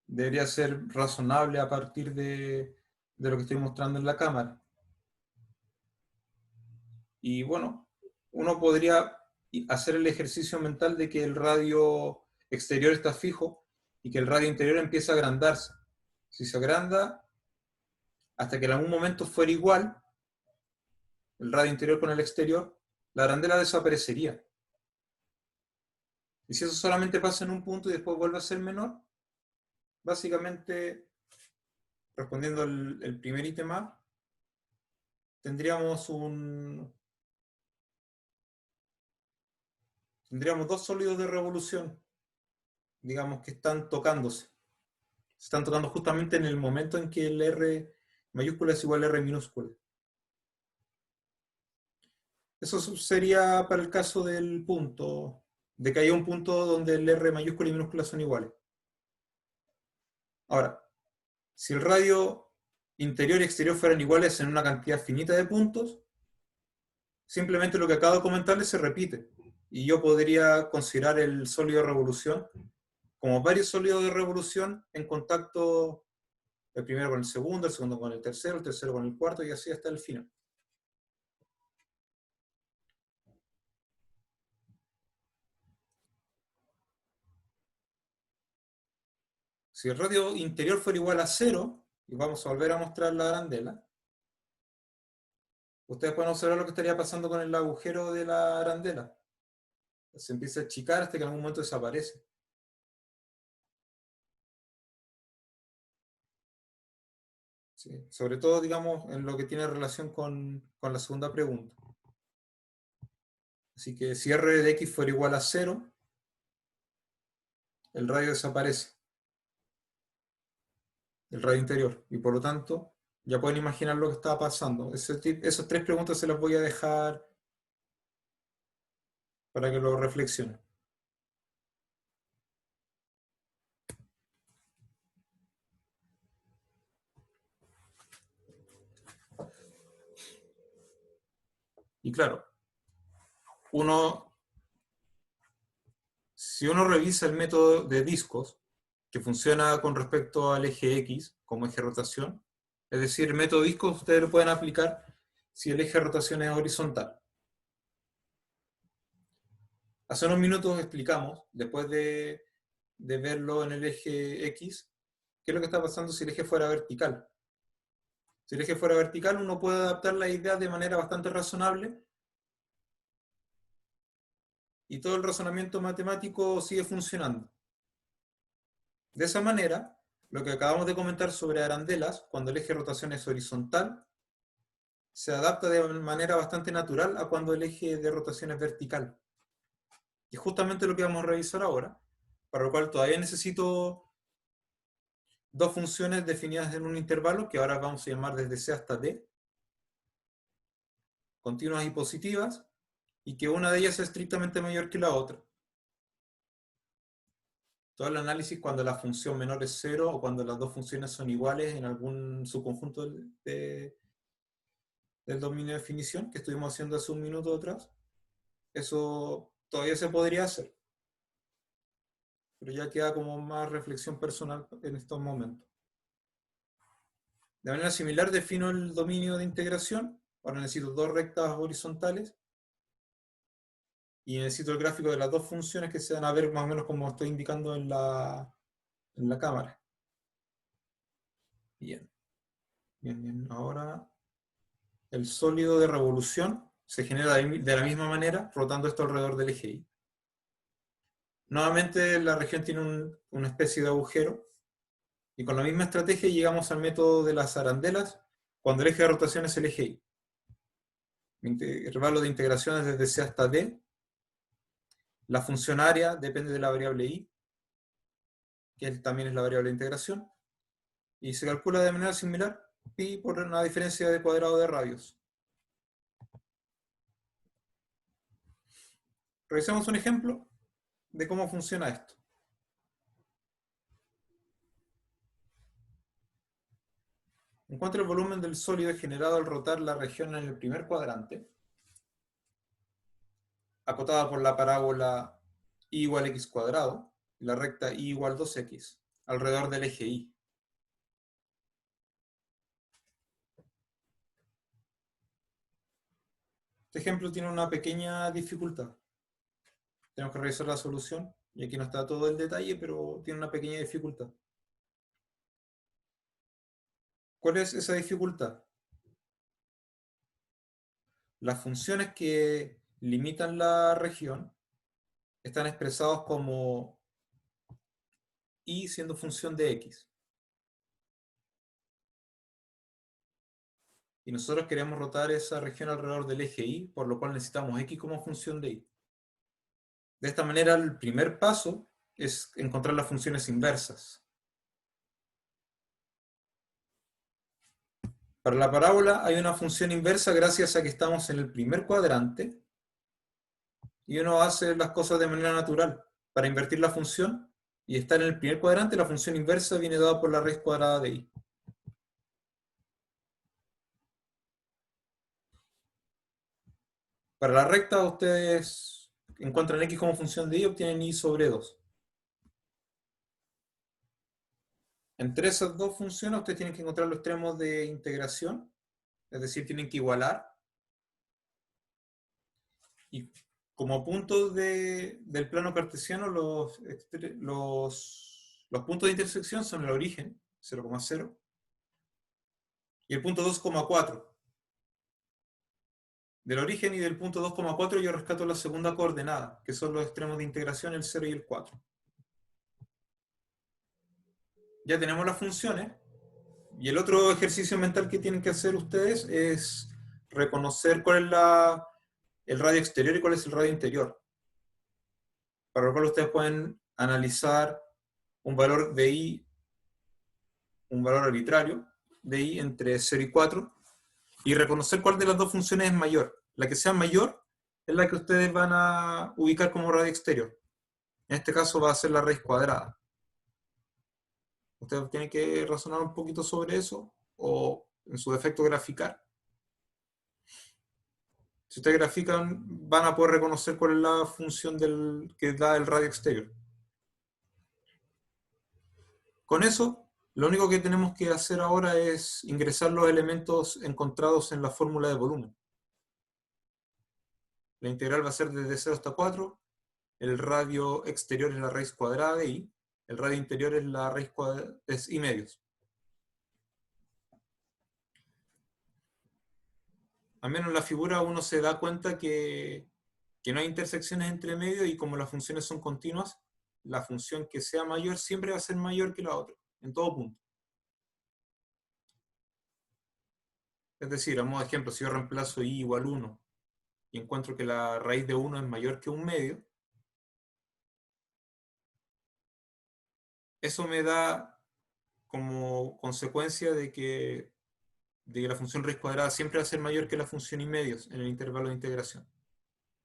Debería ser razonable a partir de lo que estoy mostrando en la cámara. Y bueno, uno podría hacer el ejercicio mental de que el radio exterior está fijo y que el radio interior empieza a agrandarse. Si se agranda hasta que en algún momento fuera igual, el radio interior con el exterior, la arandela desaparecería. Y si eso solamente pasa en un punto y después vuelve a ser menor, básicamente, respondiendo el primer ítem A, tendríamos dos sólidos de revolución, digamos, que están tocándose. Se están tocando justamente en el momento en que el R mayúscula es igual a R minúscula. Eso sería para el caso del punto, de que haya un punto donde el R mayúscula y minúscula son iguales. Ahora, si el radio interior y exterior fueran iguales en una cantidad finita de puntos, simplemente lo que acabo de comentarles se repite. Y yo podría considerar el sólido de revolución como varios sólidos de revolución en contacto, el primero con el segundo con el tercero con el cuarto, y así hasta el final. Si el radio interior fuera igual a 0, y vamos a volver a mostrar la arandela, ustedes pueden observar lo que estaría pasando con el agujero de la arandela. Se empieza a achicar hasta que en algún momento desaparece. ¿Sí? Sobre todo, digamos, en lo que tiene relación con la segunda pregunta. Así que si R de X fuera igual a 0, el radio desaparece, el radio interior, y por lo tanto ya pueden imaginar lo que estaba pasando. Esas tres preguntas se las voy a dejar para que lo reflexionen. Y claro, si uno revisa el método de discos, que funciona con respecto al eje X como eje de rotación, es decir, el método discos ustedes lo pueden aplicar si el eje de rotación es horizontal. Hace unos minutos explicamos, después de verlo en el eje X, qué es lo que está pasando si el eje fuera vertical. Si el eje fuera vertical, uno puede adaptar la idea de manera bastante razonable y todo el razonamiento matemático sigue funcionando. De esa manera, lo que acabamos de comentar sobre arandelas, cuando el eje de rotación es horizontal, se adapta de manera bastante natural a cuando el eje de rotación es vertical. Y justamente lo que vamos a revisar ahora, para lo cual todavía necesito dos funciones definidas en un intervalo, que ahora vamos a llamar desde C hasta D, continuas y positivas, y que una de ellas es estrictamente mayor que la otra. Todo el análisis cuando la función menor es 0 o cuando las dos funciones son iguales en algún subconjunto del dominio de definición que estuvimos haciendo hace un minuto atrás, eso todavía se podría hacer. Pero ya queda como más reflexión personal en estos momentos. De manera similar defino el dominio de integración. Ahora necesito dos rectas horizontales y necesito el gráfico de las dos funciones que se van a ver más o menos como estoy indicando en la cámara. Bien. Bien. Ahora el sólido de revolución se genera de la misma manera, rotando esto alrededor del eje Y. Nuevamente la región tiene una especie de agujero, y con la misma estrategia llegamos al método de las arandelas cuando el eje de rotación es el eje Y. Mi intervalo de integración es desde C hasta D. La función área depende de la variable Y, que también es la variable de integración, y se calcula de manera similar pi por una diferencia de cuadrado de radios. Revisemos un ejemplo de cómo funciona esto. Encuentra el volumen del sólido generado al rotar la región en el primer cuadrante, acotada por la parábola y igual a x cuadrado, y la recta y igual 2x, alrededor del eje Y. Este ejemplo tiene una pequeña dificultad. Tenemos que revisar la solución, y aquí no está todo el detalle, pero tiene una pequeña dificultad. ¿Cuál es esa dificultad? Las funciones que limitan la región están expresados como y siendo función de x. Y nosotros queremos rotar esa región alrededor del eje Y, por lo cual necesitamos X como función de Y. De esta manera, el primer paso es encontrar las funciones inversas. Para la parábola hay una función inversa gracias a que estamos en el primer cuadrante y uno hace las cosas de manera natural. Para invertir la función y estar en el primer cuadrante, la función inversa viene dada por la raíz cuadrada de Y. Para la recta, ustedes encuentran X como función de Y y obtienen Y sobre 2. Entre esas dos funciones, ustedes tienen que encontrar los extremos de integración, es decir, tienen que igualar. Y como puntos del plano cartesiano, los puntos de intersección son el origen, 0,0, y el punto 2,4. Del origen y del punto 2,4 yo rescato la segunda coordenada, que son los extremos de integración, el 0 y el 4. Ya tenemos las funciones, y el otro ejercicio mental que tienen que hacer ustedes es reconocer cuál es el radio exterior y cuál es el radio interior. Para lo cual ustedes pueden analizar un valor de I, un valor arbitrario de I entre 0 y 4, y reconocer cuál de las dos funciones es mayor. La que sea mayor es la que ustedes van a ubicar como radio exterior. En este caso va a ser la raíz cuadrada. Ustedes tienen que razonar un poquito sobre eso, o en su defecto graficar. Si ustedes grafican, van a poder reconocer cuál es la función que da el radio exterior. Con eso, lo único que tenemos que hacer ahora es ingresar los elementos encontrados en la fórmula de volumen. La integral va a ser desde 0 hasta 4, el radio exterior es la raíz cuadrada de I, el radio interior es la raíz cuadrada, es I medios. Al menos en la figura uno se da cuenta que no hay intersecciones entre medio, y como las funciones son continuas, la función que sea mayor siempre va a ser mayor que la otra, en todo punto. Es decir, a modo de ejemplo, si yo reemplazo I igual 1 y encuentro que la raíz de 1 es mayor que un medio, eso me da como consecuencia de que la función raíz cuadrada siempre va a ser mayor que la función I medios en el intervalo de integración.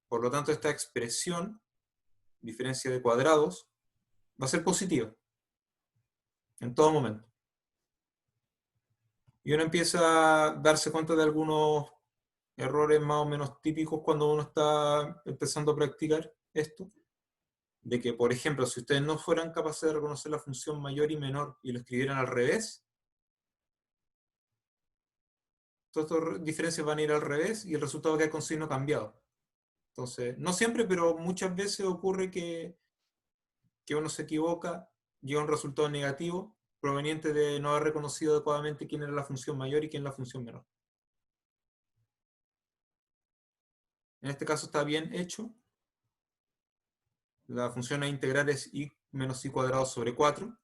Por lo tanto, esta expresión, diferencia de cuadrados, va a ser positiva en todo momento. Y uno empieza a darse cuenta de algunos errores más o menos típicos cuando uno está empezando a practicar esto. De que, por ejemplo, si ustedes no fueran capaces de reconocer la función mayor y menor y lo escribieran al revés, todas estas diferencias van a ir al revés y el resultado queda con signo cambiado. Entonces, no siempre, pero muchas veces ocurre que uno se equivoca, llega a un resultado negativo proveniente de no haber reconocido adecuadamente quién era la función mayor y quién la función menor. En este caso está bien hecho. La función a integrar es I menos I cuadrado sobre 4.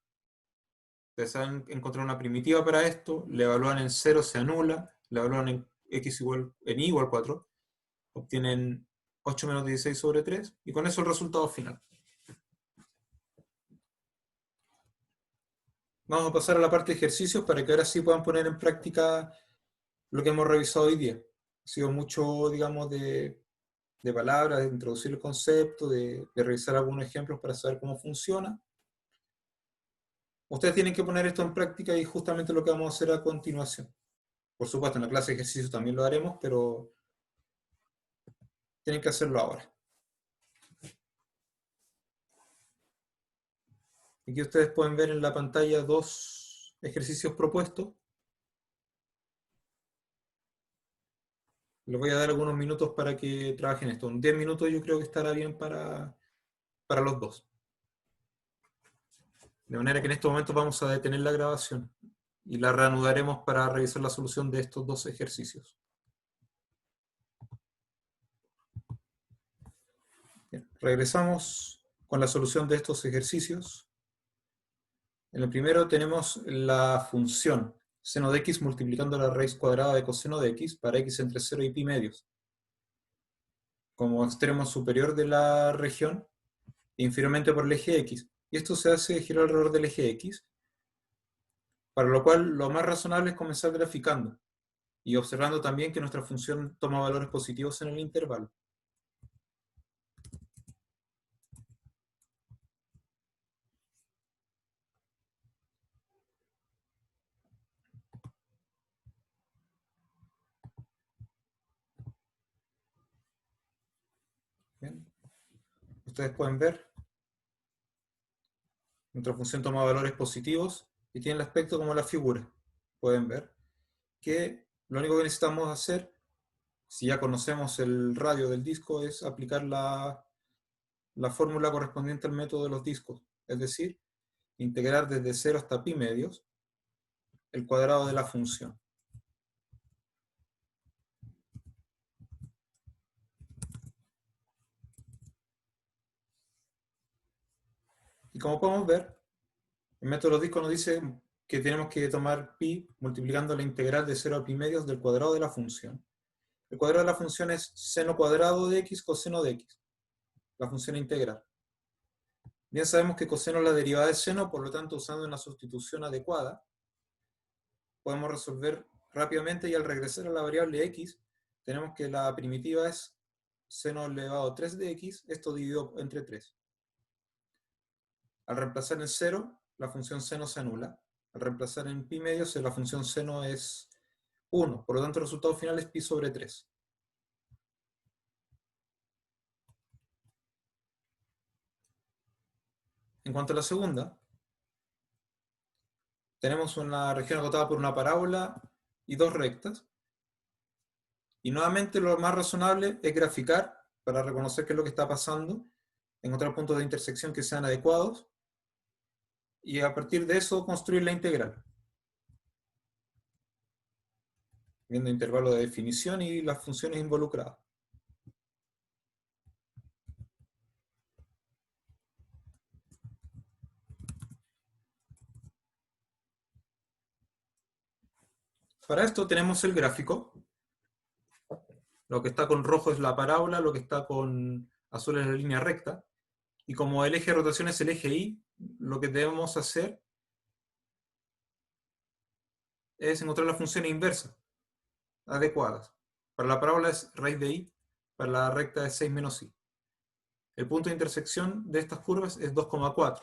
Ustedes saben encontrar una primitiva para esto, le evalúan en 0, se anula, le evalúan en I igual 4, obtienen 8 menos 16 sobre 3, y con eso el resultado final. Vamos a pasar a la parte de ejercicios para que ahora sí puedan poner en práctica lo que hemos revisado hoy día. Ha sido mucho, digamos, de palabras, de introducir el concepto, de revisar algunos ejemplos para saber cómo funciona. Ustedes tienen que poner esto en práctica y justamente lo que vamos a hacer a continuación. Por supuesto, en la clase de ejercicios también lo haremos, pero tienen que hacerlo ahora. Aquí ustedes pueden ver en la pantalla dos ejercicios propuestos. Les voy a dar algunos minutos para que trabajen esto. En 10 minutos yo creo que estará bien para los dos. De manera que en estos momentos vamos a detener la grabación y la reanudaremos para revisar la solución de estos dos ejercicios. Bien, regresamos con la solución de estos ejercicios. En el primero tenemos la función seno de x multiplicando la raíz cuadrada de coseno de x para x entre 0 y pi medios, como extremo superior de la región, e inferiormente por el eje x. Y esto se hace girar alrededor del eje x, para lo cual lo más razonable es comenzar graficando, y observando también que nuestra función toma valores positivos en el intervalo. Bien. Ustedes pueden ver, nuestra función toma valores positivos y tiene el aspecto como la figura. Pueden ver que lo único que necesitamos hacer, si ya conocemos el radio del disco, es aplicar la fórmula correspondiente al método de los discos, es decir, integrar desde 0 hasta pi medios el cuadrado de la función. Y como podemos ver, el método de los discos nos dice que tenemos que tomar pi multiplicando la integral de 0 a pi medios del cuadrado de la función. El cuadrado de la función es seno cuadrado de x coseno de x, la función integral. Bien sabemos que coseno es la derivada de seno, por lo tanto, usando una sustitución adecuada, podemos resolver rápidamente, y al regresar a la variable x, tenemos que la primitiva es seno elevado a 3 de x, esto dividido entre 3. Al reemplazar en 0, la función seno se anula. Al reemplazar en pi medios, la función seno es 1. Por lo tanto, el resultado final es pi sobre 3. En cuanto a la segunda, tenemos una región acotada por una parábola y dos rectas. Y nuevamente lo más razonable es graficar para reconocer qué es lo que está pasando, encontrar puntos de intersección que sean adecuados, y a partir de eso construir la integral, viendo intervalo de definición y las funciones involucradas. Para esto tenemos el gráfico. Lo que está con rojo es la parábola, lo que está con azul es la línea recta. Y como el eje de rotación es el eje Y, lo que debemos hacer es encontrar las funciones inversas adecuadas. Para la parábola es raíz de Y, para la recta es 6 menos Y. El punto de intersección de estas curvas es 2,4,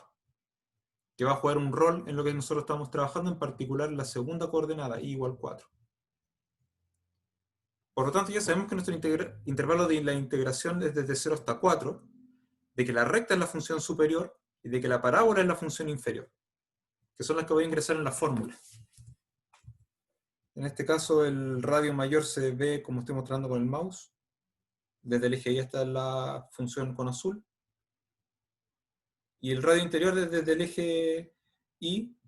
que va a jugar un rol en lo que nosotros estamos trabajando, en particular la segunda coordenada, Y igual 4. Por lo tanto, ya sabemos que nuestro intervalo de la integración es desde 0 hasta 4, de que la recta es la función superior y de que la parábola es la función inferior, que son las que voy a ingresar en la fórmula. En este caso, el radio mayor se ve como estoy mostrando con el mouse. Desde el eje Y hasta la función con azul. Y el radio interior desde el eje Y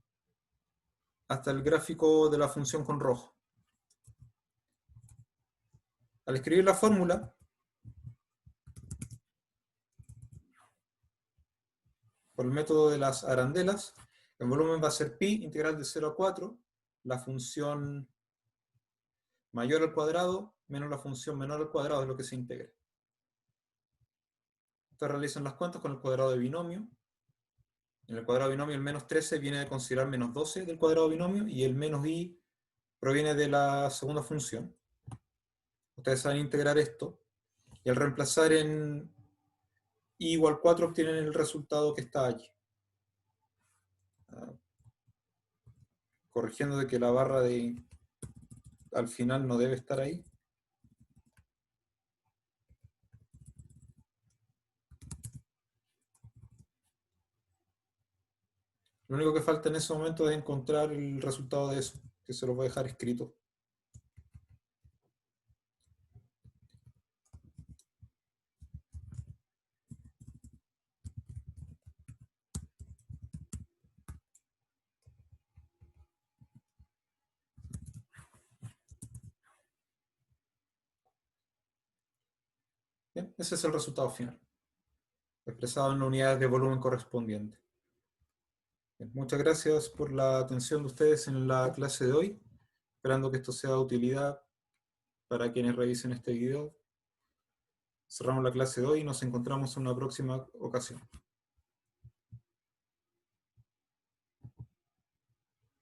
hasta el gráfico de la función con rojo. Al escribir la fórmula, por el método de las arandelas, el volumen va a ser pi integral de 0 a 4, la función mayor al cuadrado menos la función menor al cuadrado es lo que se integra. Ustedes realizan las cuentas con el cuadrado de binomio. En el cuadrado de binomio el menos 13 viene de considerar menos 12 del cuadrado de binomio, y el menos i proviene de la segunda función. Ustedes saben integrar esto, y al reemplazar en i igual 4 obtienen el resultado que está allí. Corrigiendo de que la barra de al final no debe estar ahí. Lo único que falta en ese momento es encontrar el resultado de eso, que se lo voy a dejar escrito. Bien, ese es el resultado final, expresado en unidades de volumen correspondiente. Bien, muchas gracias por la atención de ustedes en la clase de hoy. esperando que esto sea de utilidad para quienes revisen este video. Cerramos la clase de hoy y nos encontramos en una próxima ocasión.